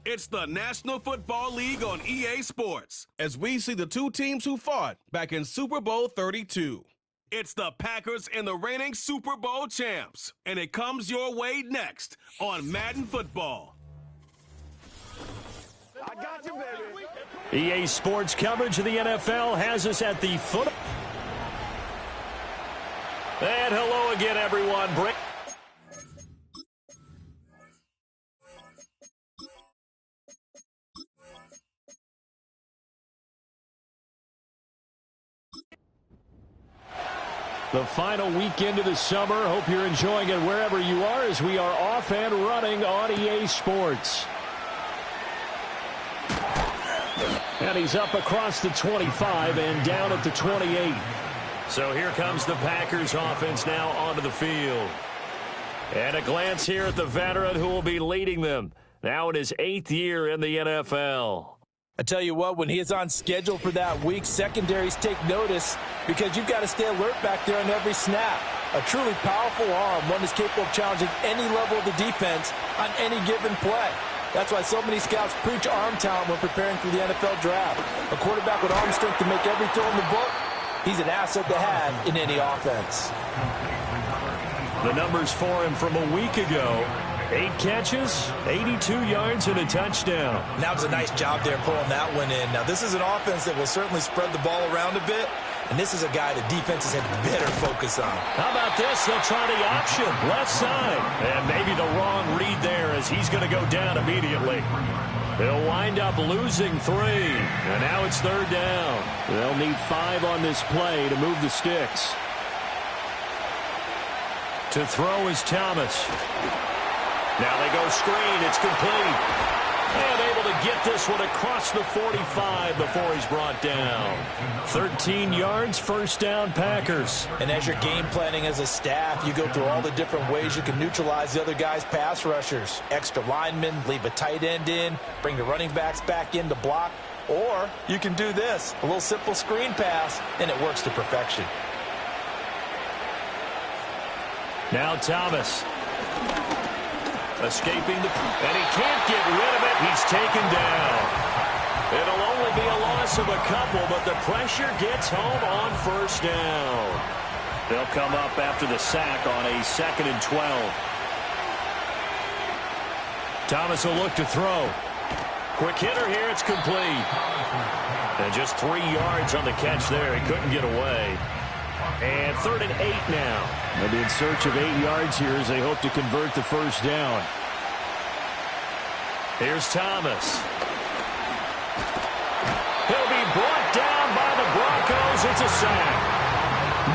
It's the National Football League on EA Sports as we see the two teams who fought back in Super Bowl 32. It's the Packers and the reigning Super Bowl champs, and it comes your way next on Madden Football. I got you, baby. EA Sports coverage of the NFL has us at the foot. And hello again, everyone. The final weekend of the summer. Hope you're enjoying it wherever you are as we are off and running on EA Sports. And he's up across the 25 and down at the 28. So here comes the Packers offense now onto the field. And a glance here at the veteran who will be leading them now in his 8th year in the NFL. I tell you what, when he is on schedule for that week, secondaries take notice because you've got to stay alert back there on every snap. A truly powerful arm, one that's capable of challenging any level of the defense on any given play. That's why so many scouts preach arm talent when preparing for the NFL draft. A quarterback with arm strength to make every throw in the book, he's an asset to have in any offense. The numbers for him from a week ago. 8 catches, 82 yards, and a touchdown. That was a nice job there pulling that one in. Now, this is an offense that will certainly spread the ball around a bit, and this is a guy the defenses had better focus on. How about this? They'll try the option, left side. And maybe the wrong read there as he's going to go down immediately. They'll wind up losing 3, and now it's 3rd down. They'll need 5 on this play to move the sticks. To throw is Thomas. Now they go screen. It's complete. And able to get this one across the 45 before he's brought down. 13 yards, first down, Packers. And as you're game planning as a staff, you go through all the different ways you can neutralize the other guy's pass rushers. Extra linemen, leave a tight end in, bring the running backs back in to block. Or you can do this, a little simple screen pass, and it works to perfection. Now Thomas. Escaping and he can't get rid of it. He's taken down. It'll only be a loss of a couple, but the pressure gets home on first down. They'll come up after the sack on a 2nd and 12. Thomas will look to throw. Quick hitter here. It's complete. And just 3 yards on the catch there. He couldn't get away. And 3rd and 8 now. They'll be in search of 8 yards here as they hope to convert the first down. Here's Thomas. He'll be brought down by the Broncos. It's a sack.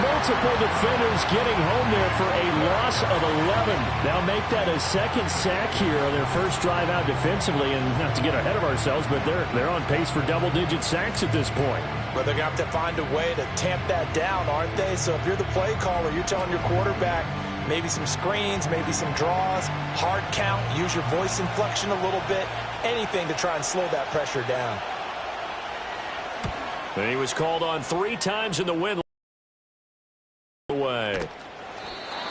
Multiple defenders getting home there for a loss of 11. They'll make that a 2nd sack here on their first drive out defensively. And not to get ahead of ourselves, but they're on pace for double-digit sacks at this point. Well, they're going to have to find a way to tamp that down, aren't they? So if you're the play caller, you're telling your quarterback maybe some screens, maybe some draws, hard count, use your voice inflection a little bit, anything to try and slow that pressure down. And he was called on 3 times in the win. Away.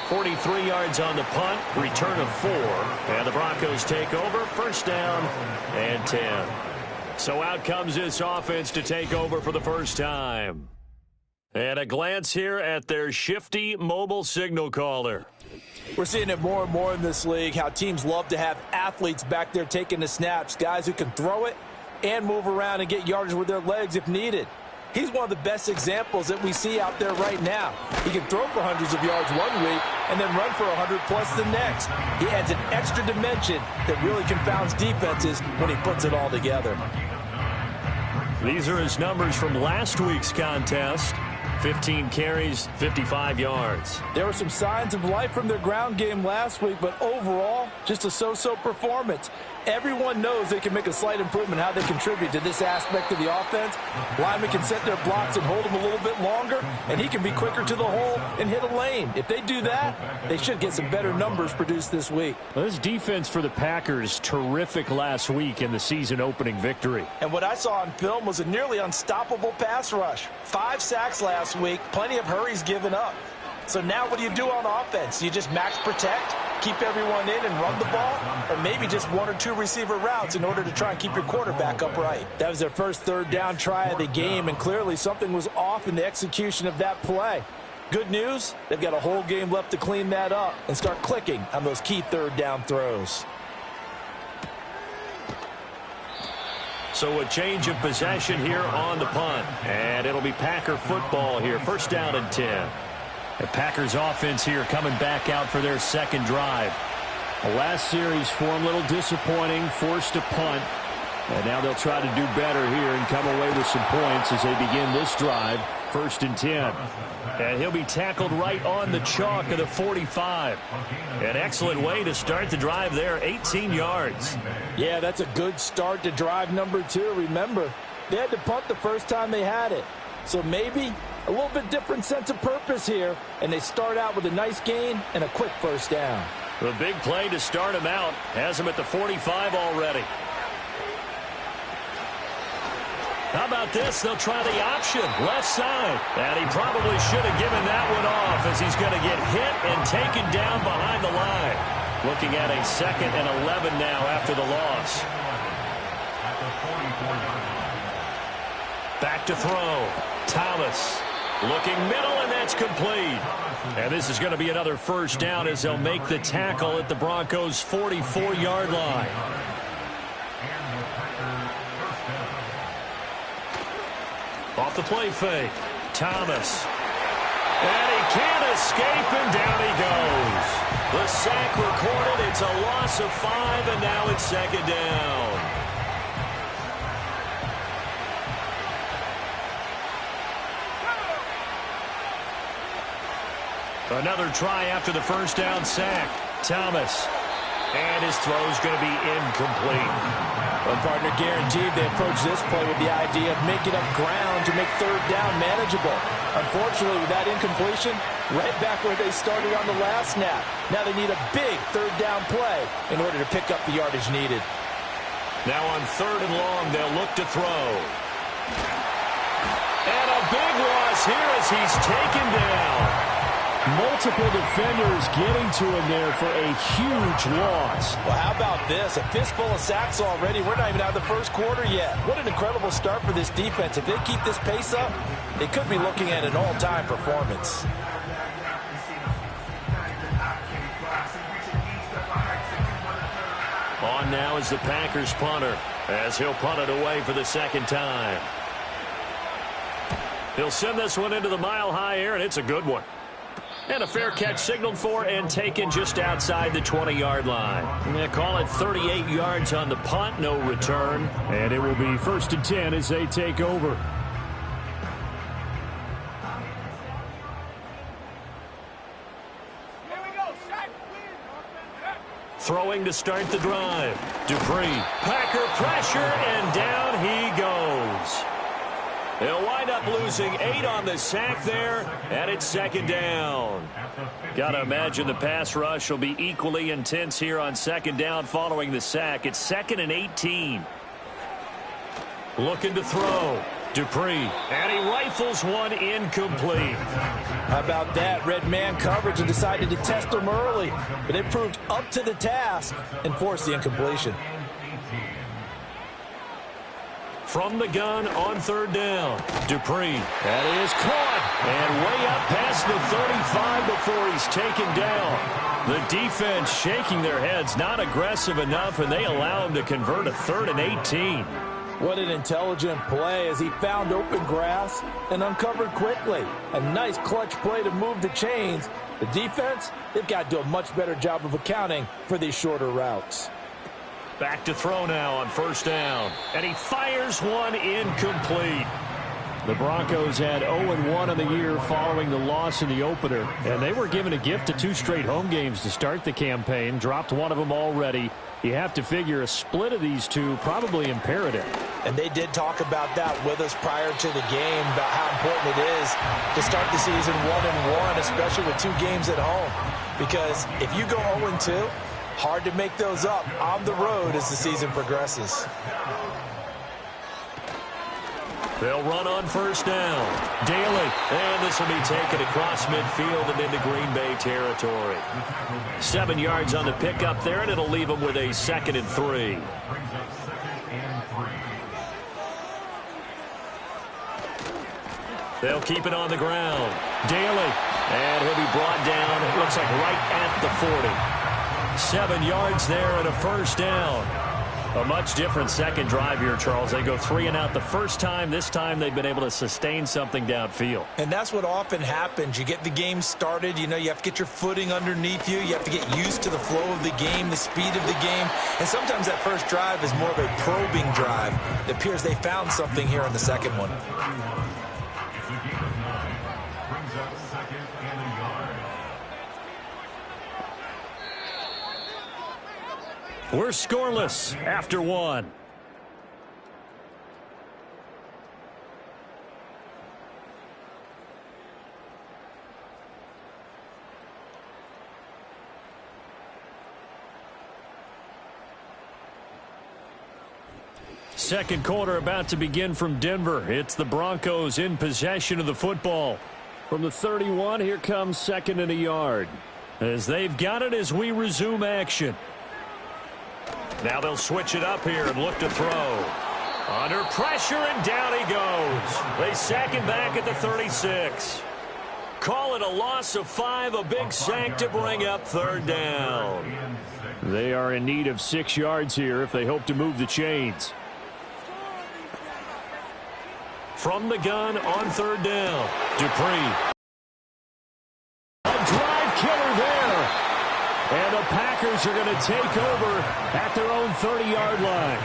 43 yards on the punt, return of 4, and the Broncos take over, first down and 10. So out comes this offense to take over for the first time. And a glance here at their shifty mobile signal caller. We're seeing it more and more in this league, how teams love to have athletes back there taking the snaps, guys who can throw it and move around and get yardage with their legs if needed. He's one of the best examples that we see out there right now. He can throw for hundreds of yards one week and then run for 100-plus the next. He adds an extra dimension that really confounds defenses when he puts it all together. These are his numbers from last week's contest. 15 carries, 55 yards. There were some signs of life from their ground game last week, but overall, just a so-so performance. Everyone knows they can make a slight improvement how they contribute to this aspect of the offense. Linemen can set their blocks and hold them a little bit longer, and he can be quicker to the hole and hit a lane. If they do that, they should get some better numbers produced this week. Well, this defense for the Packers, terrific last week in the season-opening victory. And what I saw on film was a nearly unstoppable pass rush. 5 sacks last week, plenty of hurries given up. So now what do you do on offense? You just max protect, keep everyone in and run the ball, or maybe just one or two receiver routes in order to try and keep your quarterback upright. That was their first third down try of the game, and clearly something was off in the execution of that play. Good news, they've got a whole game left to clean that up and start clicking on those key third down throws. So a change of possession here on the punt. And it'll be Packer football here. First down and 10. The Packers offense here coming back out for their second drive. The last series for them, a little disappointing, forced to punt. And now they'll try to do better here and come away with some points as they begin this drive. First and 10. And he'll be tackled right on the chalk of the 45. An excellent way to start the drive there, 18 yards. Yeah, that's a good start to drive number 2. Remember, they had to punt the first time they had it. So maybe a little bit different sense of purpose here, and they start out with a nice gain and a quick first down. The big play to start him out has him at the 45 already. How about this? They'll try the option, left side. And he probably should have given that one off as he's going to get hit and taken down behind the line. Looking at a 2nd and 11 now after the loss. Back to throw. Thomas looking middle, and that's complete. And this is going to be another first down as they'll make the tackle at the Broncos' 44-yard line. Off the play fake. Thomas. And he can't escape, and down he goes. The sack recorded. It's a loss of 5, and now it's second down. Another try after the first down sack. Thomas. And his throw's going to be incomplete. Well, partner, guaranteed they approach this play with the idea of making up ground to make third down manageable. Unfortunately, with that incompletion, right back where they started on the last snap. Now they need a big third down play in order to pick up the yardage needed. Now on 3rd and long, they'll look to throw. And a big loss here as he's taken down. Multiple defenders getting to him there for a huge loss. Well, how about this? A fistful of sacks already. We're not even out of the first quarter yet. What an incredible start for this defense. If they keep this pace up, they could be looking at an all-time performance. On now is the Packers punter as he'll punt it away for the second time. He'll send this one into the mile-high air, and it's a good one. And a fair catch signaled for and taken just outside the 20-yard line. They call it 38 yards on the punt, no return. And it will be 1st and 10 as they take over. Throwing to start the drive. Dupree. Packer pressure, and down he goes. They'll wind up losing 8 on the sack there, and it's second down. Got to imagine the pass rush will be equally intense here on second down following the sack. It's 2nd and 18. Looking to throw. Dupree. And he rifles one incomplete. How about that? Red man coverage and decided to test him early. But they proved up to the task and forced the incompletion. From the gun on 3rd down. Dupree. That is caught. And way up past the 35 before he's taken down. The defense shaking their heads, not aggressive enough, and they allow him to convert a 3rd and 18. What an intelligent play as he found open grass and uncovered quickly. A nice clutch play to move the chains. The defense, they've got to do a much better job of accounting for these shorter routes. Back to throw now on 1st down. And he fires one incomplete. The Broncos had 0-1 in the year following the loss in the opener. And they were given a gift of 2 straight home games to start the campaign. Dropped one of them already. You have to figure a split of these two probably imperative. And they did talk about that with us prior to the game, about how important it is to start the season 1-1, especially with 2 games at home. Because if you go 0-2, hard to make those up on the road as the season progresses. They'll run on first down. Daly. And this will be taken across midfield and into Green Bay territory. 7 yards on the pickup there, and it'll leave them with a 2nd and 3. They'll keep it on the ground. Daly. And he'll be brought down, it looks like right at the 40. 7 yards there and a first down. A much different second drive here, Charles. They go 3 and out the first time. This time they've been able to sustain something downfield. And that's what often happens. You get the game started. You know, you have to get your footing underneath you. You have to get used to the flow of the game, the speed of the game. And sometimes that first drive is more of a probing drive. It appears they found something here in the second one. We're scoreless after 1. Second quarter about to begin from Denver. It's the Broncos in possession of the football. From the 31, here comes 2nd and a yard. As they've got it as we resume action. Now they'll switch it up here and look to throw. Under pressure, and down he goes. They sack him back at the 36. Call it a loss of 5, a big sack to bring up 3rd down. They are in need of 6 yards here if they hope to move the chains. From the gun on 3rd down, Dupree. A drive killer there. And the Packers are going to take over at their own 30-yard line.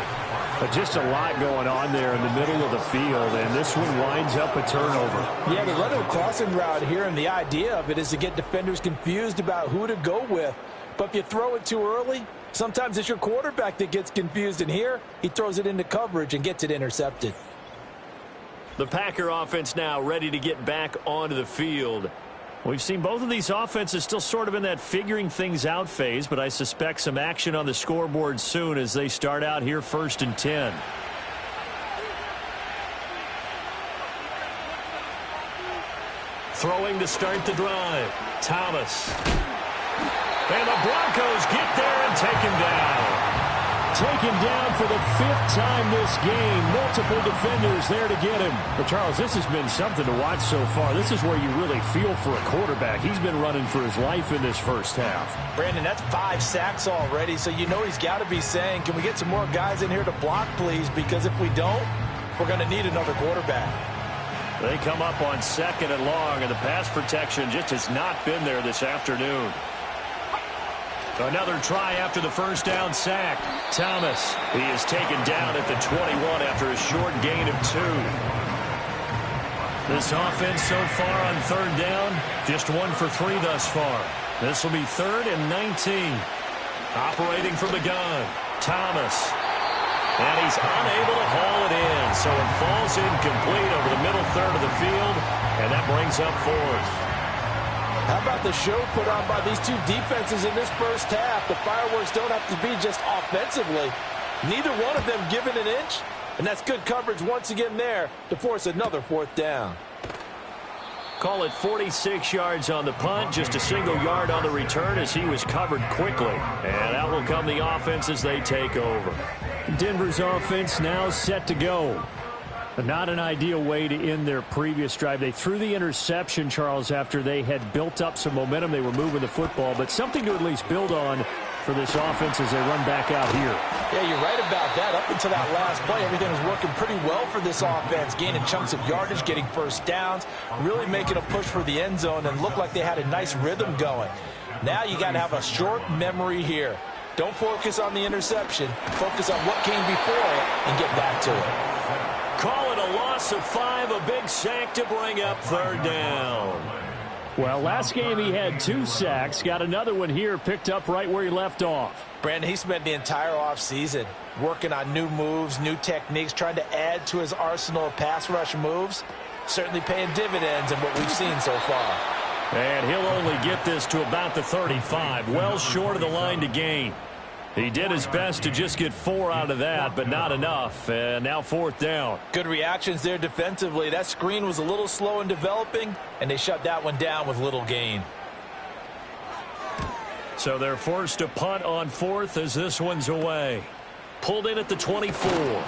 But just a lot going on there in the middle of the field, and this one winds up a turnover. Yeah, they run a crossing route here, and the idea of it is to get defenders confused about who to go with. But if you throw it too early, sometimes it's your quarterback that gets confused, and here he throws it into coverage and gets it intercepted. The Packer offense now ready to get back onto the field. We've seen both of these offenses still sort of in that figuring things out phase, but I suspect some action on the scoreboard soon as they start out here 1st and 10. Throwing to start the drive. Thomas. And the Broncos get there and take him down. Taken down for the 5th time this game. Multiple defenders there to get him. But, Charles, this has been something to watch so far. This is where you really feel for a quarterback. He's been running for his life in this first half. Brandon, that's 5 sacks already, so you know he's got to be saying, can we get some more guys in here to block, please? Because if we don't, we're going to need another quarterback. They come up on 2nd and long, and the pass protection just has not been there this afternoon. Another try after the first down sack. Thomas, he is taken down at the 21 after a short gain of 2. This offense so far on 3rd down, just 1 for 3 thus far. This will be 3rd and 19. Operating from the gun, Thomas. And he's unable to haul it in, so it falls incomplete over the middle third of the field, and that brings up 4th. How about the show put on by these two defenses in this first half? The fireworks don't have to be just offensively. Neither one of them given an inch, and that's good coverage once again there to force another 4th down. Call it 46 yards on the punt, just a single yard on the return as he was covered quickly. And out will come the offense as they take over. Denver's offense now set to go. But not an ideal way to end their previous drive. They threw the interception, Charles, after they had built up some momentum. They were moving the football, but something to at least build on for this offense as they run back out here. Yeah, you're right about that. Up until that last play, everything was working pretty well for this offense, gaining chunks of yardage, getting first downs, really making a push for the end zone, and looked like they had a nice rhythm going. Now you got to have a short memory here. Don't focus on the interception. Focus on what came before it and get back to it. Call it a loss of 5, a big sack to bring up 3rd down. Well, last game he had 2 sacks. Got another one here picked up right where he left off. Brandon, he spent the entire offseason working on new moves, new techniques, trying to add to his arsenal of pass rush moves. Certainly paying dividends in what we've seen so far. And he'll only get this to about the 35, well short of the line to gain. He did his best to just get 4 out of that, but not enough. And now 4th down. Good reactions there defensively. That screen was a little slow in developing, and they shut that one down with little gain. So they're forced to punt on 4th as this one's away. Pulled in at the 24.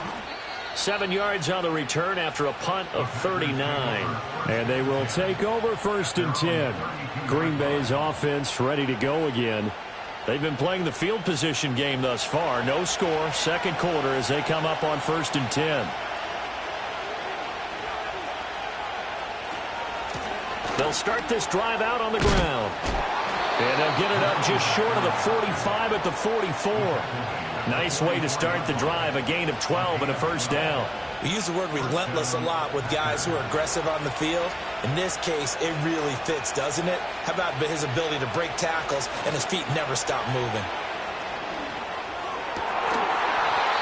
7 yards on the return after a punt of 39. And they will take over 1st and 10. Green Bay's offense ready to go again. They've been playing the field position game thus far. No score, 2nd quarter as they come up on 1st and 10. They'll start this drive out on the ground. And they'll get it up just short of the 45 at the 44. Nice way to start the drive, a gain of 12 and a 1st down. We use the word relentless a lot with guys who are aggressive on the field. In this case, it really fits, doesn't it? How about his ability to break tackles and his feet never stop moving?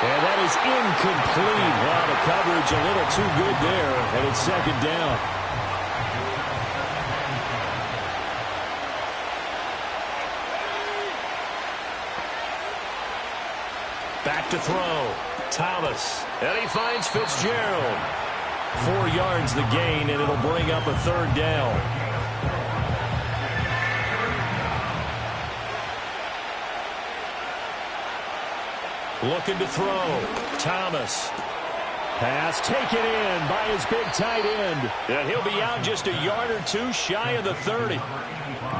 And that is incomplete. Wow, the coverage a little too good there, and it's 2nd down. Back to throw. Thomas. And he finds Fitzgerald. 4 yards the gain, and it'll bring up a 3rd down. Looking to throw. Thomas. Pass taken in by his big tight end. And he'll be out just a yard or 2 shy of the 30.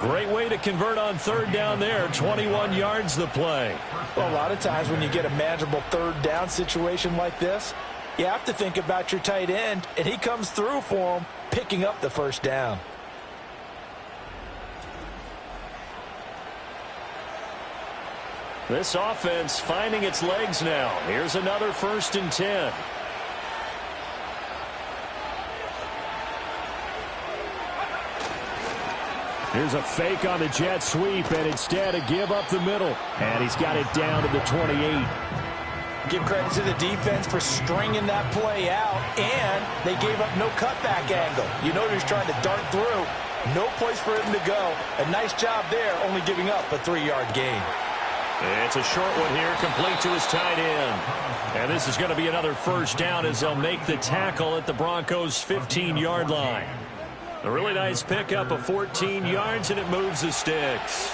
Great way to convert on 3rd down there. 21 yards the play. Well, a lot of times when you get a manageable 3rd down situation like this, you have to think about your tight end, and he comes through for him, picking up the 1st down. This offense finding its legs now. Here's another 1st and 10. Here's a fake on the jet sweep, and instead a give up the middle. And he's got it down to the 28. Give credit to the defense for stringing that play out, and they gave up no cutback angle. You know he's trying to dart through. No place for him to go. A nice job there, only giving up a 3-yard gain. It's a short one here, complete to his tight end. And this is going to be another 1st down as they'll make the tackle at the Broncos' 15-yard line. A really nice pickup of 14 yards, and it moves the sticks.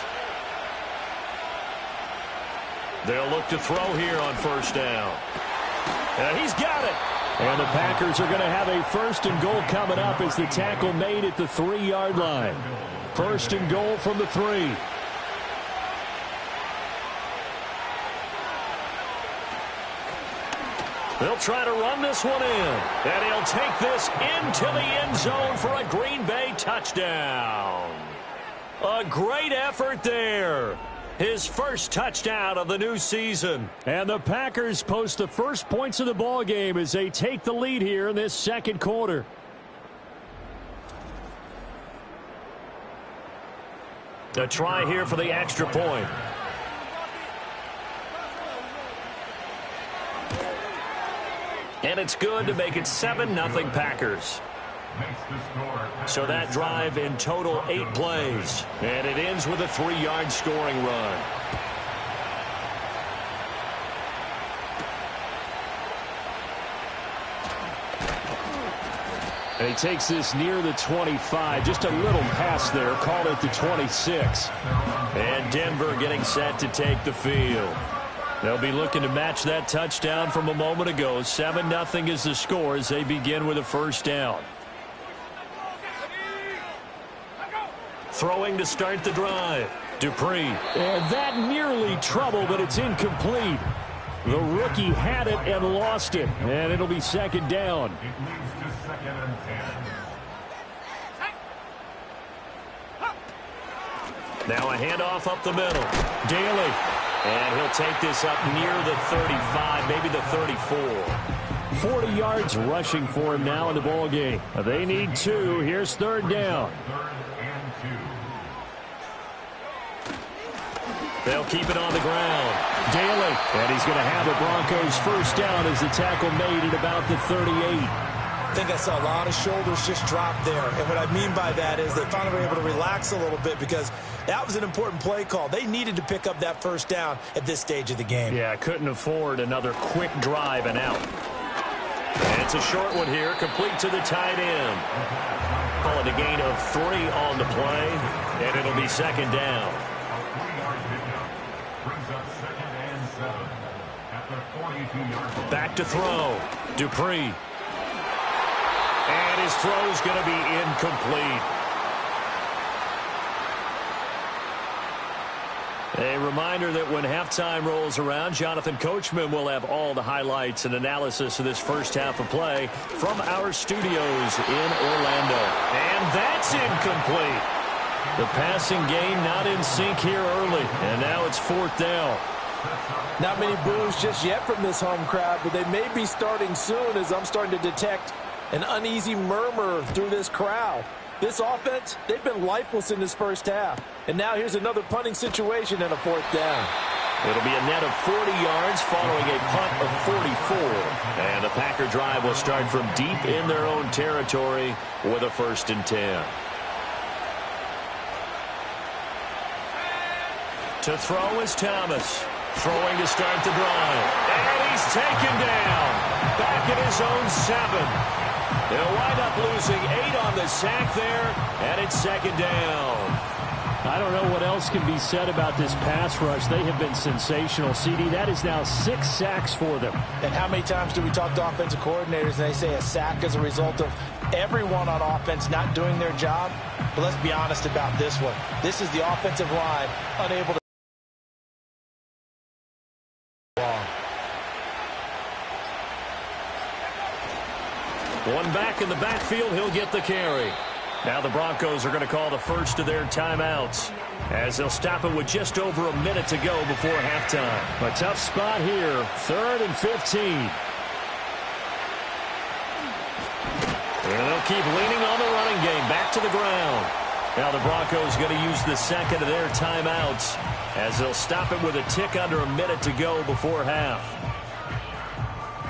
They'll look to throw here on 1st down. And he's got it. And the Packers are going to have a 1st and goal coming up as the tackle made at the 3-yard line. 1st and goal from the 3. They'll try to run this one in. And he'll take this into the end zone for a Green Bay touchdown. A great effort there. His 1st touchdown of the new season. And the Packers post the first points of the ball game as they take the lead here in this 2nd quarter. A try here for the extra point. And it's good to make it 7-0 Packers. So that drive in total 8 plays. And it ends with a 3-yard scoring run. And he takes this near the 25. Just a little pass there. Called it the 26. And Denver getting set to take the field. They'll be looking to match that touchdown from a moment ago. 7-0 is the score as they begin with a 1st down. Throwing to start the drive. Dupree. And that nearly trouble, but it's incomplete. The rookie had it and lost it. And it'll be 2nd down. Now a handoff up the middle. Daly. And he'll take this up near the 35, maybe the 34. 40 yards rushing for him now in the ball game. They need 2. Here's 3rd down. They'll keep it on the ground. Daly. And he's going to have the Broncos 1st down as the tackle made at about the 38. I think I saw a lot of shoulders just drop there. And what I mean by that is they finally were able to relax a little bit because That was an important play call. They needed to pick up that first down at this stage of the game. Yeah, couldn't afford another quick drive and out. And it's a short one here, complete to the tight end. Call it a gain of 3 on the play, and it'll be second down. Back to throw. Dupree. And his throw's going to be incomplete. A reminder that when halftime rolls around, Jonathan Coachman will have all the highlights and analysis of this first half of play from our studios in Orlando. And that's incomplete. The passing game not in sync here early, and now it's fourth down. Not many boos just yet from this home crowd, but they may be starting soon as I'm starting to detect an uneasy murmur through this crowd. This offense, they've been lifeless in this first half. And now here's another punting situation and a fourth down. It'll be a net of 40 yards following a punt of 44. And the Packer drive will start from deep in their own territory with a 1st and 10. To throw is Thomas. Throwing to start the drive. And he's taken down. Back at his own 7. They'll wind up losing 8 on the sack there, and it's second down. I don't know what else can be said about this pass rush. They have been sensational. CD, that is now 6 sacks for them. And how many times do we talk to offensive coordinators and they say a sack is a result of everyone on offense not doing their job? But let's be honest about this one. This is the offensive line unable to. One back in the backfield, he'll get the carry. Now the Broncos are going to call the first of their timeouts as they'll stop it with just over a minute to go before halftime. A tough spot here, 3rd and 15. And they'll keep leaning on the running game, back to the ground. Now the Broncos going to use the second of their timeouts as they'll stop it with a tick under a minute to go before half.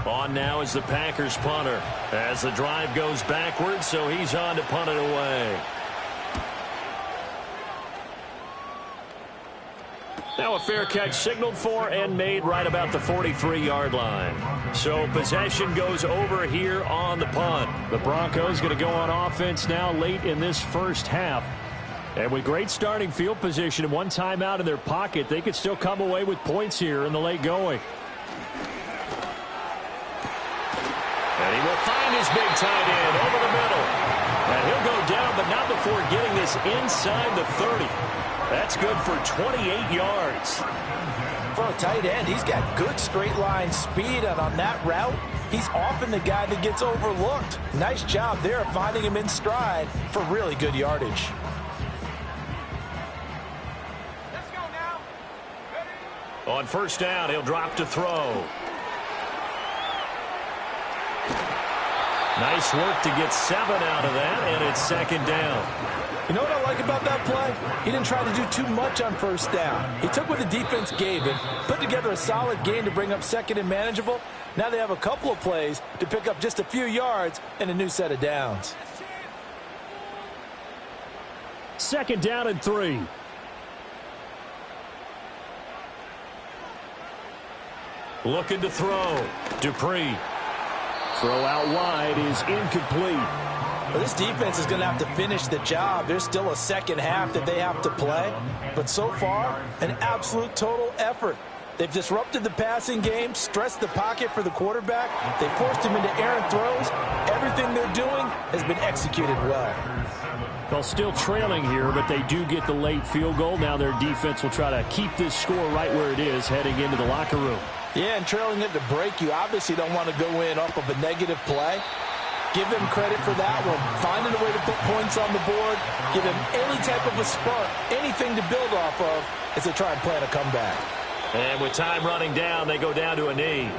On now is the Packers punter as the drive goes backwards, so he's on to punt it away. Now a fair catch signaled for and made right about the 43-yard line. So possession goes over here on the punt. The Broncos going to go on offense now late in this first half. And with great starting field position and one timeout in their pocket, they could still come away with points here in the late going. And he will find his big tight end over the middle. And he'll go down, but not before getting this inside the 30. That's good for 28 yards. For a tight end, he's got good straight line speed, and on that route, he's often the guy that gets overlooked. Nice job there of finding him in stride for really good yardage. Let's go now. Ready? On first down, he'll drop to throw. Nice work to get 7 out of that, and it's second down. You know what I like about that play? He didn't try to do too much on first down. He took what the defense gave him, put together a solid game to bring up second and manageable. Now they have a couple of plays to pick up just a few yards and a new set of downs. Second down and 3. Looking to throw. Dupree. Throw out wide is incomplete. Well, this defense is going to have to finish the job. There's still a second half that they have to play. But so far, an absolute total effort. They've disrupted the passing game, stressed the pocket for the quarterback. They forced him into errant throws. Everything they're doing has been executed well. Well, still trailing here, but they do get the late field goal. Now their defense will try to keep this score right where it is heading into the locker room. Yeah, and trailing it to break, you obviously don't want to go in off of a negative play. Give them credit for that one. Finding a way to put points on the board. Give them any type of a spark, anything to build off of as they try and plan a comeback. And with time running down, they go down to a knee.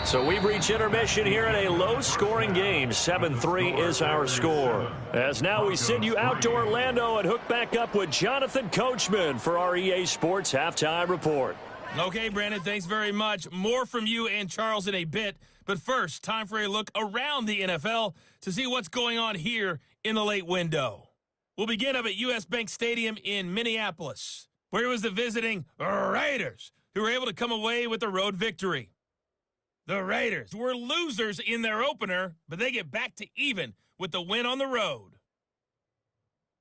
So we've reached intermission here in a low-scoring game. 7-3 is our score. As now we send you out to Orlando and hook back up with Jonathan Coachman for our EA Sports Halftime Report. Okay, Brandon, thanks very much. More from you and Charles in a bit. But first, time for a look around the NFL to see what's going on here in the late window. will begin up at U.S. Bank Stadium in Minneapolis, where it was the visiting Raiders who were able to come away with the road victory. The Raiders were losers in their opener, but they get back to even with the win on the road.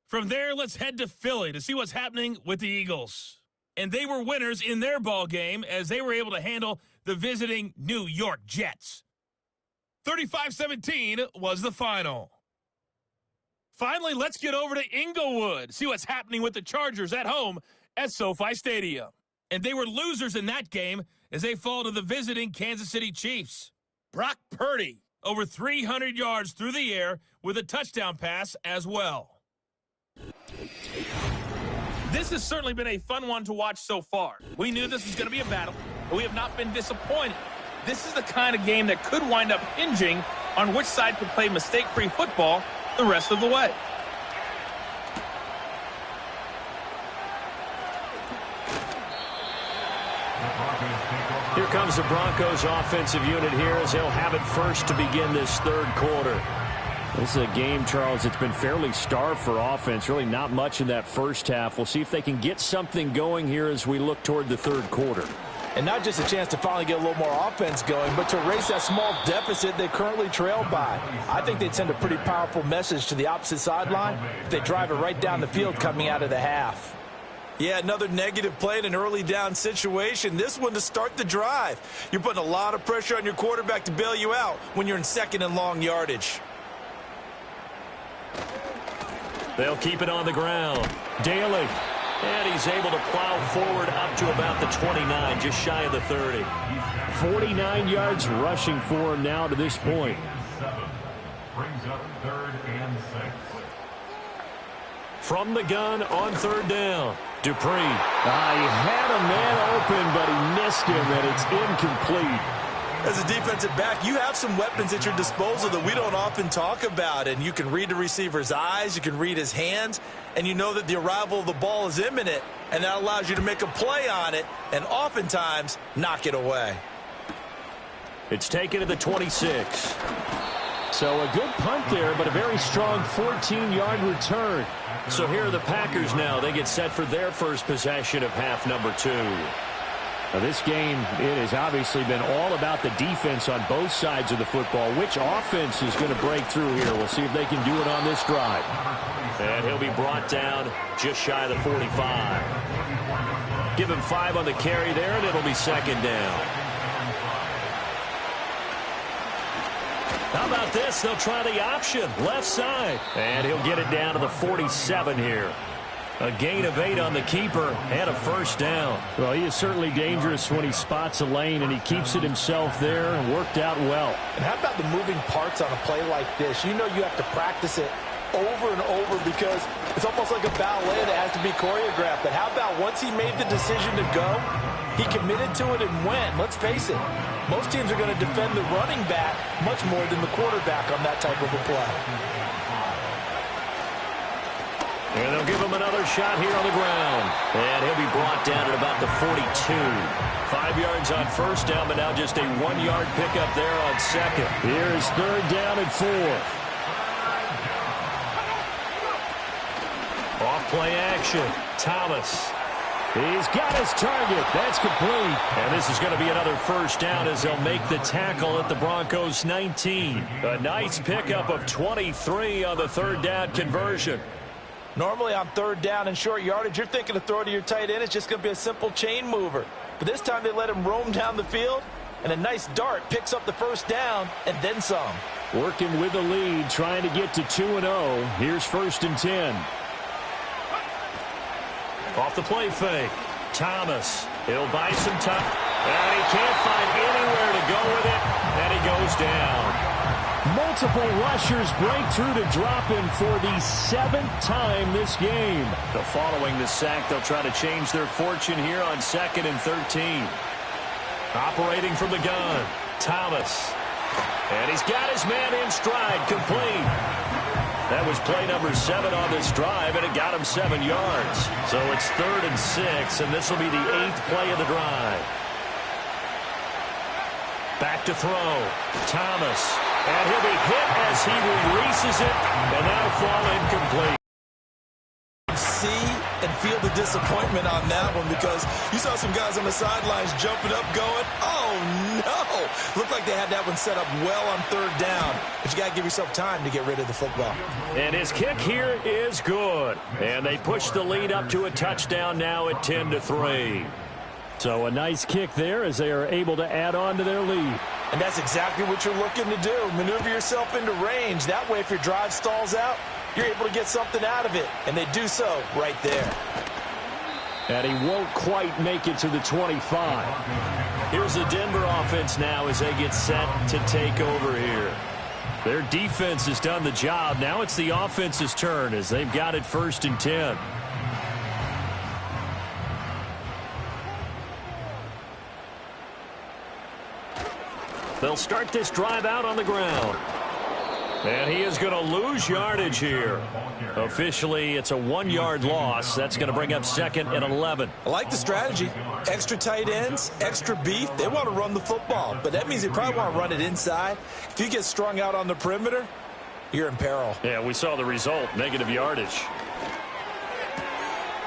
From there, let's head to Philly to see what's happening with the Eagles. And they were winners in their ball game as they were able to handle the visiting New York Jets. 35-17 was the final. Finally, let's get over to Inglewood, see what's happening with the Chargers at home at SoFi Stadium. And they were losers in that game as they fall to the visiting Kansas City Chiefs. Brock Purdy, over 300 yards through the air with a touchdown pass as well. This has certainly been a fun one to watch so far. We knew this was going to be a battle, but we have not been disappointed. This is the kind of game that could wind up hinging on which side could play mistake-free football the rest of the way. Here comes the Broncos offensive unit here as they'll have it first to begin this third quarter. This is a game, Charles, it's been fairly starved for offense. Really not much in that first half. We'll see if they can get something going here as we look toward the third quarter. And not just a chance to finally get a little more offense going, but to erase that small deficit they currently trailed by. I think they'd send a pretty powerful message to the opposite sideline if they drive it right down the field coming out of the half. Yeah, another negative play in an early down situation. This one to start the drive. You're putting a lot of pressure on your quarterback to bail you out when you're in second and long yardage. They'll keep it on the ground. Daly. And he's able to plow forward up to about the 29, just shy of the 30. 49 yards rushing for him now to this point. Brings up 3rd and 6. From the gun on 3rd down. Dupree. He had a man open, but he missed him, and it's incomplete. As a defensive back, you have some weapons at your disposal that we don't often talk about, and you can read the receiver's eyes, you can read his hands, and you know that the arrival of the ball is imminent, and that allows you to make a play on it and oftentimes knock it away. It's taken to the 26. So a good punt there, but a very strong 14-yard return. So here are the Packers now. They get set for their first possession of half number 2. Now this game, it has obviously been all about the defense on both sides of the football. Which offense is going to break through here? We'll see if they can do it on this drive. And he'll be brought down just shy of the 45. Give him 5 on the carry there, and it'll be 2nd down. How about this? They'll try the option, left side. And he'll get it down to the 47 here. A gain of 8 on the keeper and a 1st down. Well, he is certainly dangerous when he spots a lane, and he keeps it himself there and worked out well. And how about the moving parts on a play like this? You know you have to practice it over and over because it's almost like a ballet that has to be choreographed. But how about once he made the decision to go, he committed to it and went. Let's face it, most teams are going to defend the running back much more than the quarterback on that type of a play. And they'll give him another shot here on the ground. And he'll be brought down at about the 42. 5 yards on 1st down, but now just a 1-yard pickup there on 2nd. Here is 3rd down and 4. Off play action. Thomas. He's got his target. That's complete. And this is going to be another 1st down as they'll make the tackle at the Broncos 19. A nice pickup of 23 on the 3rd down conversion. Normally on 3rd down and short yardage, you're thinking to throw to your tight end. It's just going to be a simple chain mover. But this time they let him roam down the field, and a nice dart picks up the 1st down and then some. Working with the lead, trying to get to 2-0. Here's 1st and 10. Off the play fake. Thomas. He'll buy some time. And he can't find anywhere to go with it. And he goes down. Multiple rushers break through to drop him for the 7th time this game. Following the sack, they'll try to change their fortune here on 2nd and 13. Operating from the gun. Thomas. And he's got his man in stride. Complete. That was play number 7 on this drive, and it got him 7 yards. So it's 3rd and 6, and this will be the 8th play of the drive. Back to throw. Thomas. And he'll be hit as he releases it, and that'll fall incomplete. feel the disappointment on that one because you saw some guys on the sidelines jumping up going, oh, no. Looked like they had that one set up well on third down. But you got to give yourself time to get rid of the football. And his kick here is good. And they push the lead up to a touchdown now at 10-3. So a nice kick there as they are able to add on to their lead. And that's exactly what you're looking to do. Maneuver yourself into range. That way, if your drive stalls out, you're able to get something out of it. And they do so right there. And he won't quite make it to the 25. Here's the Denver offense now as they get set to take over here. Their defense has done the job. Now it's the offense's turn as they've got it 1st and 10. They'll start this drive out on the ground. And he is going to lose yardage here. Officially, it's a 1-yard loss. That's going to bring up 2nd and 11. I like the strategy. Extra tight ends, extra beef. They want to run the football, but that means they probably want to run it inside. If you get strung out on the perimeter, you're in peril. Yeah, we saw the result, negative yardage.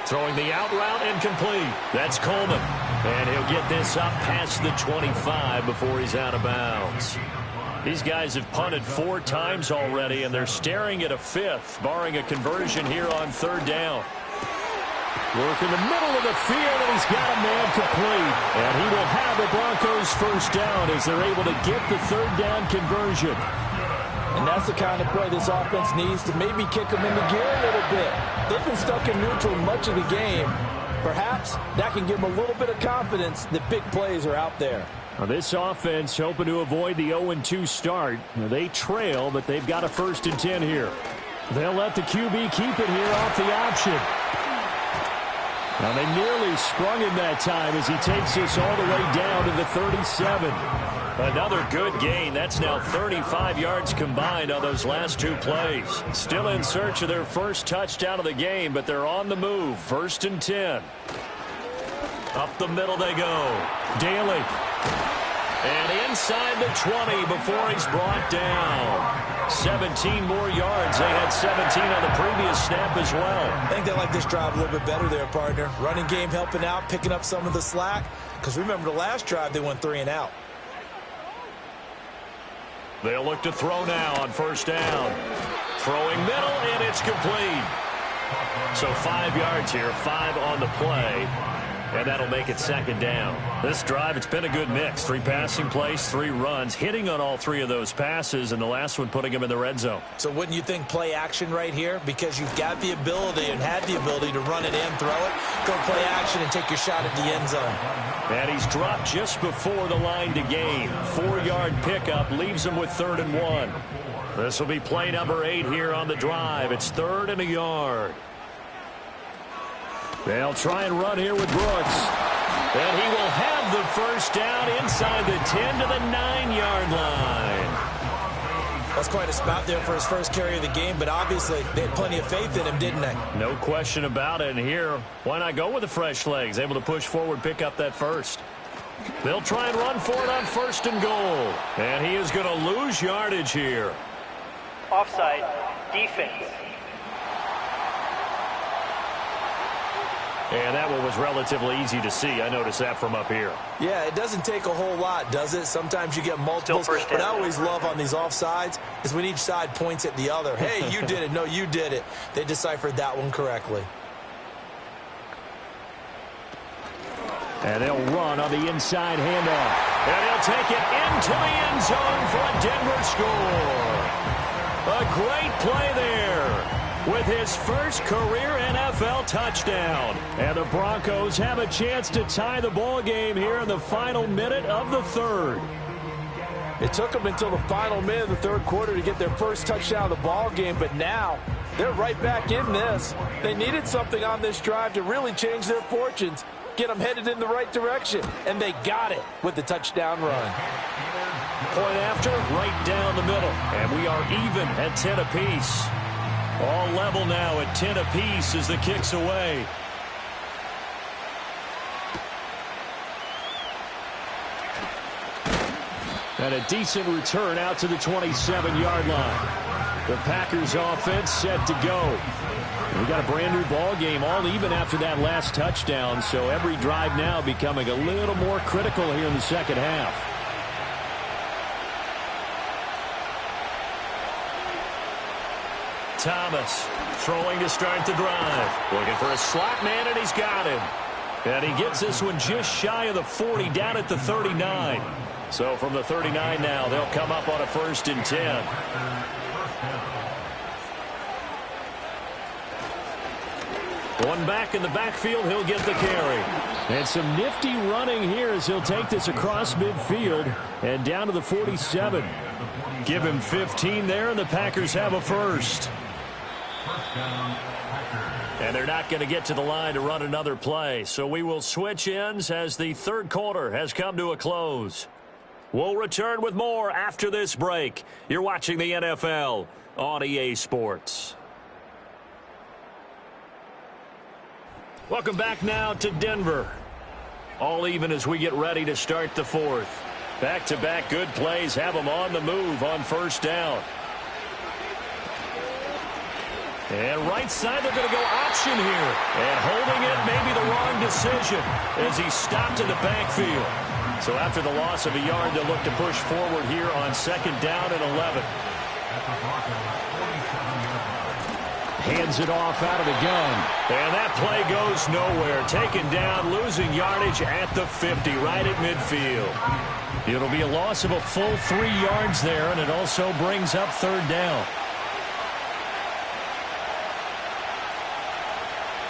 Throwing the out route incomplete. That's Coleman. And he'll get this up past the 25 before he's out of bounds. These guys have punted 4 times already, and they're staring at a 5th, barring a conversion here on 3rd down. Work in the middle of the field, and he's got a man complete. And he will have the Broncos 1st down as they're able to get the 3rd down conversion. And that's the kind of play this offense needs to maybe kick them into gear a little bit. They've been stuck in neutral much of the game. Perhaps that can give them a little bit of confidence that big plays are out there. Now this offense hoping to avoid the 0-2 start. Now they trail, but they've got a 1st and 10 here. They'll let the QB keep it here off the option. Now they nearly sprung him that time as he takes this all the way down to the 37. Another good gain. That's now 35 yards combined on those last 2 plays. Still in search of their first touchdown of the game, but they're on the move. 1st and 10. Up the middle they go. Daly. And inside the 20 before he's brought down. 17 more yards. They had 17 on the previous snap as well. I think they like this drive a little bit better there, partner. Running game helping out, picking up some of the slack. Because remember the last drive, they went 3 and out. They'll look to throw now on 1st down. Throwing middle, and it's complete. So 5 yards here, 5 on the play. And that'll make it 2nd down. This drive, it's been a good mix. 3 passing plays, 3 runs, hitting on all 3 of those passes, and the last one putting him in the red zone. So wouldn't you think play action right here? Because you've got the ability and had the ability to run it in, throw it, go play action, and take your shot at the end zone. And he's dropped just before the line to gain. 4-yard pickup leaves him with 3rd and 1. This will be play number 8 here on the drive. It's 3rd and a yard. They'll try and run here with Brooks. And he will have the 1st down inside the 10 to the 9-yard line. That's quite a spot there for his first carry of the game, but obviously they had plenty of faith in him, didn't they? No question about it. And here, why not go with the fresh legs? Able to push forward, pick up that 1st. They'll try and run for it on 1st and goal. And he is going to lose yardage here. Offside, defense. And that one was relatively easy to see. I noticed that from up here. Yeah, it doesn't take a whole lot, does it? Sometimes you get multiples. What I always love on these offsides is when each side points at the other. Hey, you did it. No, you did it. They deciphered that one correctly. And they'll run on the inside handoff. And he'll take it into the end zone for a Denver score. A great play there with his first career NFL touchdown. And the Broncos have a chance to tie the ball game here in the final minute of the 3rd. It took them until the final minute of the 3rd quarter to get their first touchdown of the ball game, but now they're right back in this. They needed something on this drive to really change their fortunes, get them headed in the right direction, and they got it with the touchdown run. Point after, right down the middle. And we are even at 10 apiece. All level now at 10 apiece as the kick's away. And a decent return out to the 27-yard line. The Packers offense set to go. We got a brand new ball game, all even after that last touchdown, so every drive now becoming a little more critical here in the second half. Thomas throwing to start the drive. Looking for a slot man, and he's got him. And he gets this one just shy of the 40, down at the 39. So from the 39 now, they'll come up on a 1st and 10. One back in the backfield, he'll get the carry. And some nifty running here as he'll take this across midfield and down to the 47. Give him 15 there, and the Packers have a first. And they're not going to get to the line to run another play. So we will switch ends as the third quarter has come to a close. We'll return with more after this break. You're watching the NFL on EA Sports. Welcome back now to Denver. All even as we get ready to start the fourth. Back-to-back good plays have them on the move on 1st down. And right side, they're going to go option here. And holding it may be the wrong decision as he's stopped in the backfield. So after the loss of a yard, they'll look to push forward here on 2nd down and 11. Hands it off out of the gun. And that play goes nowhere. Taken down, losing yardage at the 50, right at midfield. It'll be a loss of a full 3 yards there, and it also brings up 3rd down.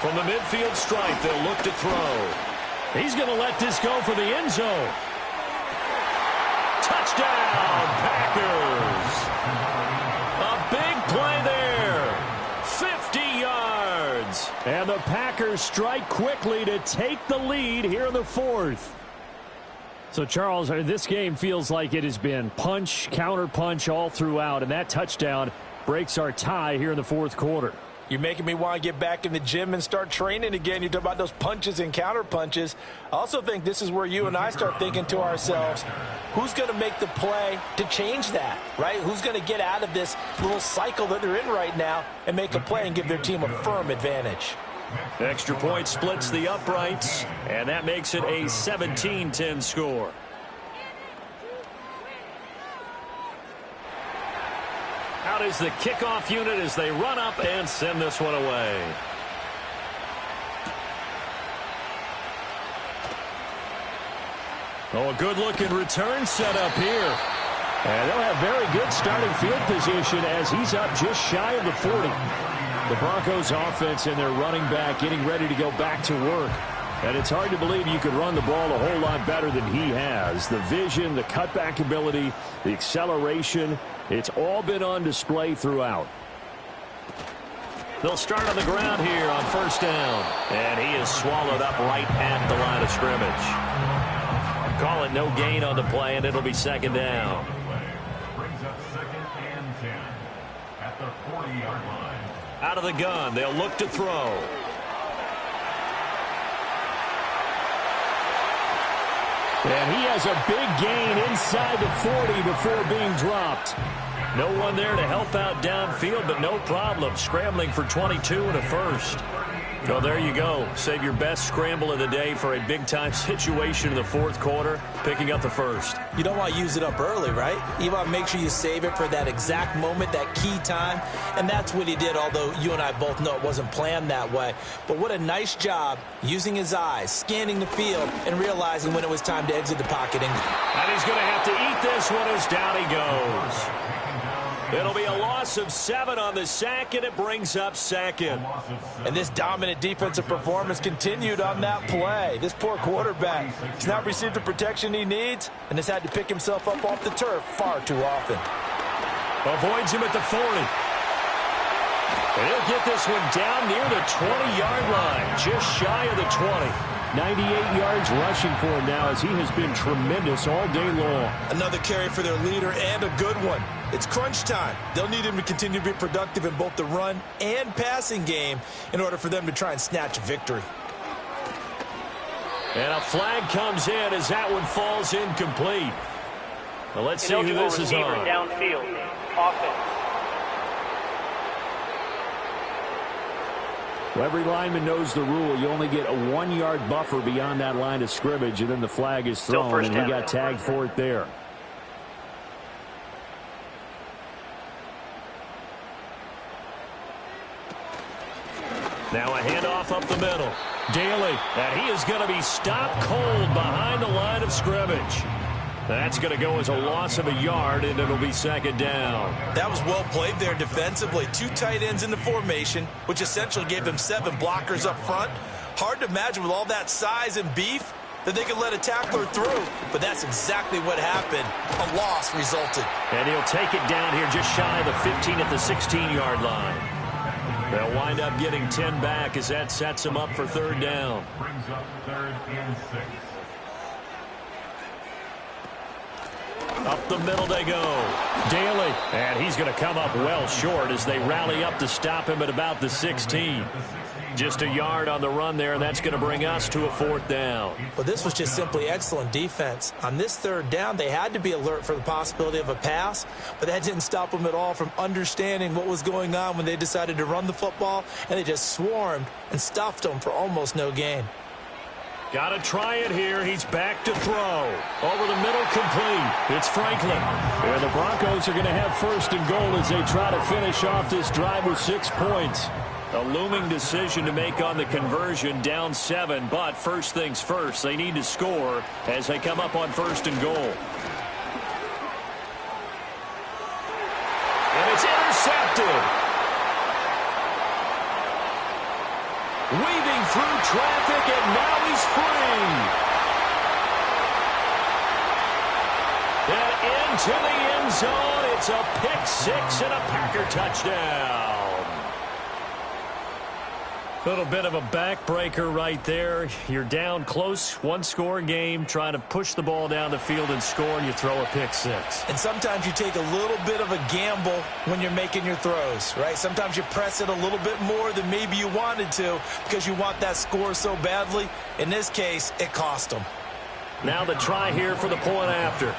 From the midfield stripe, they'll look to throw. He's going to let this go for the end zone. Touchdown, Packers. A big play there. 50 yards. And the Packers strike quickly to take the lead here in the 4th. So, Charles, this game feels like it has been punch, counter punch all throughout, and that touchdown breaks our tie here in the 4th quarter. You're making me want to get back in the gym and start training again. You talk about those punches and counter punches. I also think this is where you and I start thinking to ourselves, who's going to make the play to change that, right? Who's going to get out of this little cycle that they're in right now and make a play and give their team a firm advantage? Extra point splits the uprights, and that makes it a 17-10 score. Out is the kickoff unit as they run up and send this one away. Oh, a good-looking return set up here. And they'll have very good starting field position as he's up just shy of the 40. The Broncos offense and their running back getting ready to go back to work. And it's hard to believe you could run the ball a whole lot better than he has. The vision, the cutback ability, the acceleration, it's all been on display throughout. They'll start on the ground here on 1st down. And he is swallowed up right at the line of scrimmage. Call it no gain on the play, and it'll be 2nd down. Brings up 2nd and 10 at the 40-yard line. Out of the gun, they'll look to throw. And he has a big gain inside the 40 before being dropped. No one there to help out downfield, but no problem. Scrambling for 22 and a first. So there you go. Save your best scramble of the day for a big-time situation in the 4th quarter, picking up the first. You don't want to use it up early, right? You want to make sure you save it for that exact moment, that key time. And that's what he did, although you and I both know it wasn't planned that way. But what a nice job using his eyes, scanning the field, and realizing when it was time to exit the pocket. And he's going to have to eat this one as down he goes. It'll be a loss of 7 on the sack, and it brings up 2nd. And this dominant defensive performance continued on that play. This poor quarterback has not received the protection he needs and has had to pick himself up off the turf far too often. Avoids him at the 40. And he'll get this one down near the 20-yard line, just shy of the 20. 98 yards rushing for him now as he has been tremendous all day long. Another carry for their leader and a good one. It's crunch time. They'll need him to continue to be productive in both the run and passing game in order for them to try and snatch a victory. And a flag comes in as that one falls incomplete. Well, let's see who this is on. Downfield, offense. Well, every lineman knows the rule. You only get a 1-yard buffer beyond that line of scrimmage, and then the flag is thrown, and he got tagged for it there. Now a handoff up the middle. Daly, and he is going to be stopped cold behind the line of scrimmage. That's going to go as a loss of a yard, and it'll be second down. That was well played there defensively. 2 tight ends in the formation, which essentially gave them 7 blockers up front. Hard to imagine with all that size and beef that they could let a tackler through, but that's exactly what happened. A loss resulted. And he'll take it down here just shy of the 15 at the 16-yard line. They'll wind up getting 10 back as that sets them up for third down. Brings up 3rd and 6. Up the middle they go. Daly, and he's going to come up well short as they rally up to stop him at about the 16. Just a yard on the run there, and that's going to bring us to a 4th down. Well, this was just simply excellent defense. On this 3rd down, they had to be alert for the possibility of a pass, but that didn't stop them at all from understanding what was going on when they decided to run the football, and they just swarmed and stuffed them for almost no gain. Got to try it here. He's back to throw. Over the middle, complete. It's Franklin. And the Broncos are going to have 1st and goal as they try to finish off this drive with 6 points. A looming decision to make on the conversion, down 7, but first things first, they need to score as they come up on 1st and goal. And it's intercepted. Weaving through traffic, and now he's free. And into the end zone, it's a pick 6 and a Packer touchdown. Little bit of a backbreaker right there. You're down close, 1-score game, trying to push the ball down the field and score, and you throw a pick 6. And sometimes you take a little bit of a gamble when you're making your throws, right? Sometimes you press it a little bit more than maybe you wanted to because you want that score so badly. In this case, it cost them. Now the try here for the point after.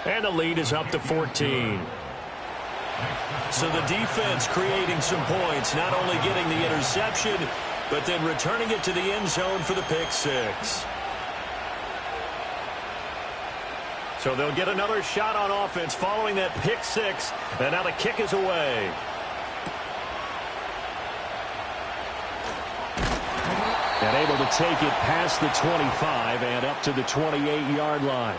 And the lead is up to 14. So the defense creating some points, not only getting the interception, but then returning it to the end zone for the pick 6. So they'll get another shot on offense following that pick 6, and now the kick is away. And able to take it past the 25 and up to the 28-yard line.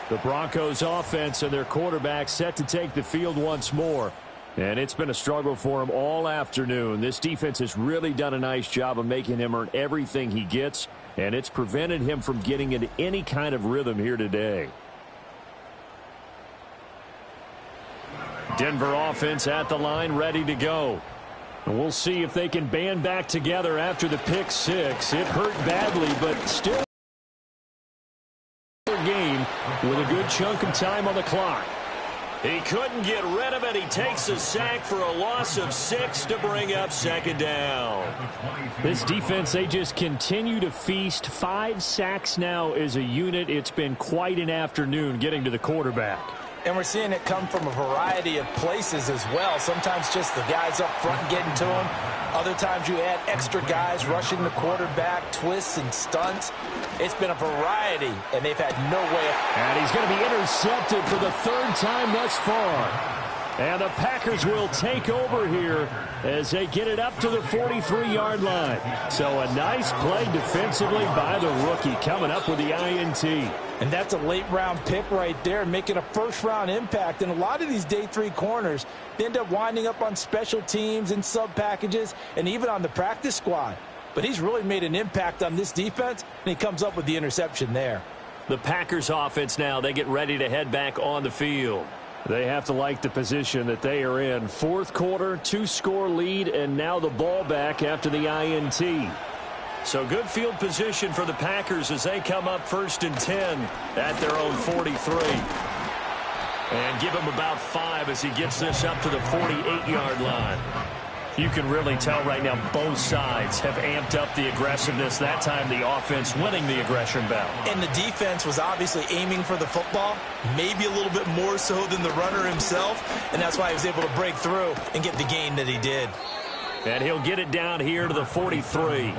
The Broncos offense and their quarterback set to take the field once more. And it's been a struggle for him all afternoon. This defense has really done a nice job of making him earn everything he gets, and it's prevented him from getting into any kind of rhythm here today. Denver offense at the line, ready to go. And we'll see if they can band back together after the pick 6. It hurt badly, but still game with a good chunk of time on the clock. He couldn't get rid of it. He takes a sack for a loss of 6 to bring up second down. This defense, they just continue to feast. 5 sacks now as a unit. It's been quite an afternoon getting to the quarterback. And we're seeing it come from a variety of places as well. Sometimes just the guys up front getting to him. Other times you add extra guys rushing the quarterback, twists and stunts. It's been a variety, and they've had no way. And he's going to be intercepted for the 3rd time thus far. And the Packers will take over here as they get it up to the 43-yard line. So a nice play defensively by the rookie coming up with the INT. And that's a late-round pick right there, making a first-round impact. And a lot of these day 3 corners end up winding up on special teams and sub-packages and even on the practice squad. But he's really made an impact on this defense, and he comes up with the interception there. The Packers offense now, they get ready to head back on the field. They have to like the position that they are in. 4th quarter, 2-score lead, and now the ball back after the INT. So good field position for the Packers as they come up 1st and 10 at their own 43. And give him about 5 as he gets this up to the 48-yard line. You can really tell right now both sides have amped up the aggressiveness. That time the offense winning the aggression battle. And the defense was obviously aiming for the football, maybe a little bit more so than the runner himself, and that's why he was able to break through and get the gain that he did. And he'll get it down here to the 43.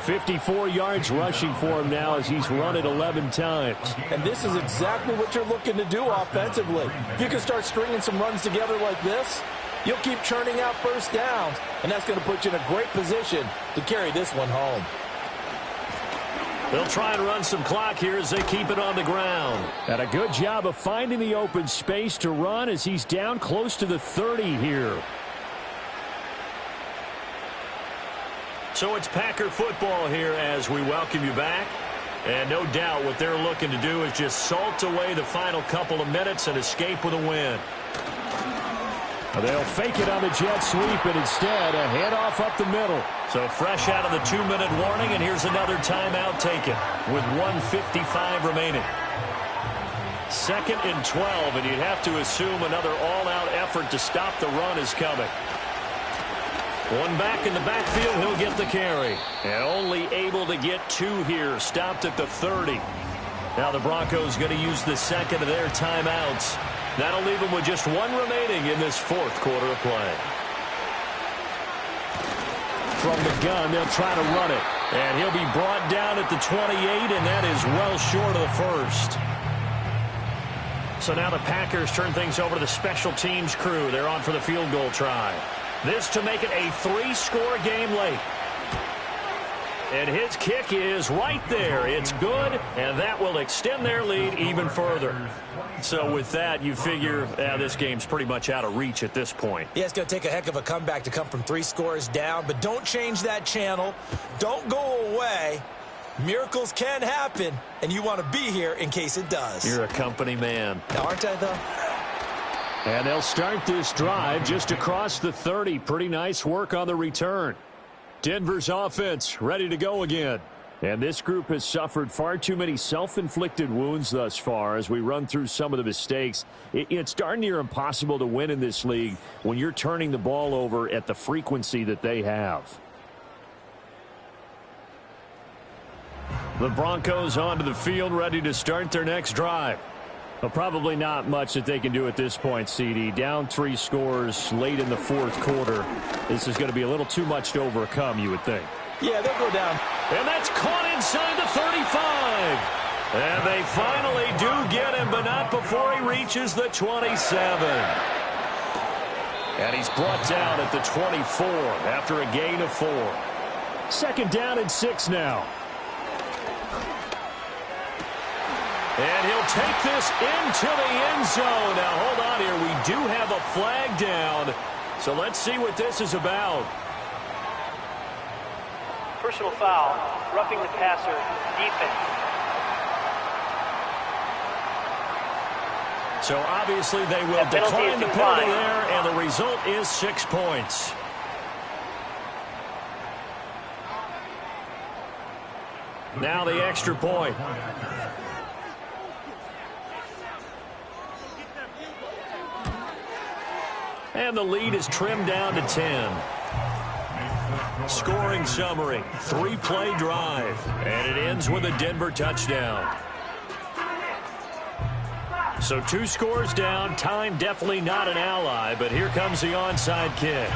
54 yards rushing for him now as he's run it 11 times. And this is exactly what you're looking to do offensively. If you can start stringing some runs together like this, you'll keep churning out first downs, and that's going to put you in a great position to carry this one home. They'll try and run some clock here as they keep it on the ground. And a good job of finding the open space to run as he's down close to the 30 here. So it's Packer football here as we welcome you back. And no doubt what they're looking to do is just salt away the final couple of minutes and escape with a win. They'll fake it on the jet sweep, and instead a handoff up the middle. So fresh out of the 2-minute warning, and here's another timeout taken with 1:55 remaining. 2nd and 12, and you'd have to assume another all-out effort to stop the run is coming. One back in the backfield, he'll get the carry. And only able to get 2 here, stopped at the 30. Now the Broncos going to use the second of their timeouts. That'll leave them with just 1 remaining in this 4th quarter of play. From the gun, they'll try to run it. And he'll be brought down at the 28, and that is well short of the first. So now the Packers turn things over to the special teams crew. They're on for the field goal try. This to make it a 3-score game late. And his kick is right there. It's good, and that will extend their lead even further. So with that, you figure this game's pretty much out of reach at this point. Yeah, it's going to take a heck of a comeback to come from 3 scores down, but don't change that channel. Don't go away. Miracles can happen, and you want to be here in case it does. You're a company man. Aren't I, though? And they'll start this drive just across the 30. Pretty nice work on the return. Denver's offense ready to go again. And this group has suffered far too many self-inflicted wounds thus far as we run through some of the mistakes. It's darn near impossible to win in this league when you're turning the ball over at the frequency that they have. The Broncos onto the field ready to start their next drive. But probably not much that they can do at this point, CD. Down 3 scores late in the 4th quarter. This is going to be a little too much to overcome, you would think. Yeah, they'll go down. And that's caught inside the 35. And they finally do get him, but not before he reaches the 27. And he's brought down at the 24 after a gain of 4. 2nd down and 6 now. And he'll take this into the end zone. Now, hold on here. We do have a flag down. So let's see what this is about. Personal foul, roughing the passer, defense. So obviously they will decline the penalty there, and the result is 6 points. Now the extra point. And the lead is trimmed down to 10. Scoring summary, 3-play drive, and it ends with a Denver touchdown. So 2 scores down, time definitely not an ally, but here comes the onside kick.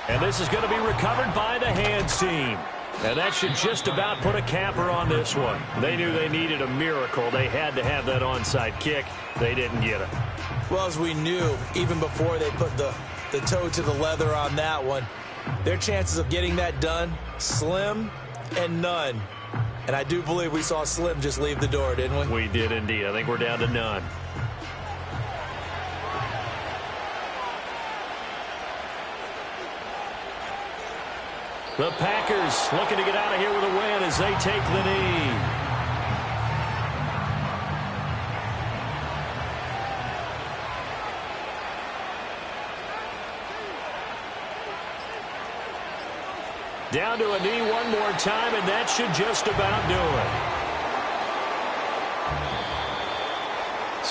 And this is going to be recovered by the hands team. And that should just about put a capper on this one. They knew they needed a miracle. They had to have that onside kick. They didn't get it. Well, as we knew, even before they put the toe to the leather on that one, their chances of getting that done, slim and none. And I do believe we saw Slim just leave the door, didn't we? We did indeed. I think we're down to none. The Packers looking to get out of here with a win as they take the knee. Down to a knee one more time, and that should just about do it.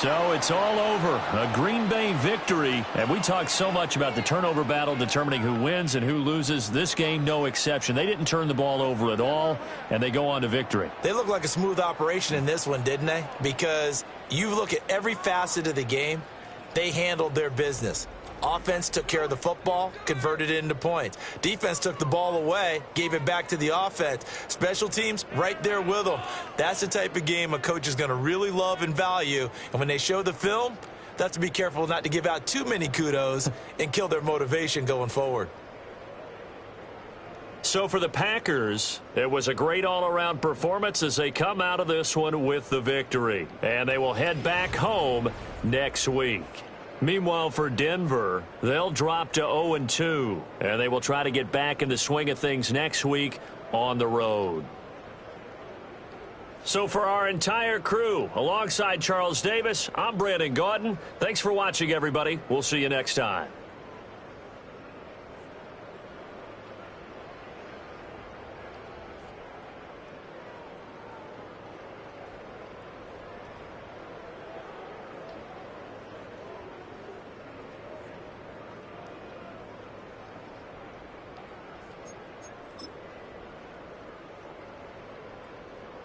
So it's all over. A Green Bay victory. And we talked so much about the turnover battle determining who wins and who loses. This game, no exception. They didn't turn the ball over at all, and they go on to victory. They look like a smooth operation in this one, didn't they? Because you look at every facet of the game, they handled their business. Offense took care of the football, converted it into points. Defense took the ball away, gave it back to the offense. Special teams, right there with them. That's the type of game a coach is going to really love and value. And when they show the film, they have to be careful not to give out too many kudos and kill their motivation going forward. So for the Packers, it was a great all-around performance as they come out of this one with the victory. And they will head back home next week. Meanwhile, for Denver, they'll drop to 0-2, and they will try to get back in the swing of things next week on the road. So for our entire crew, alongside Charles Davis, I'm Brandon Gaudin. Thanks for watching, everybody. We'll see you next time.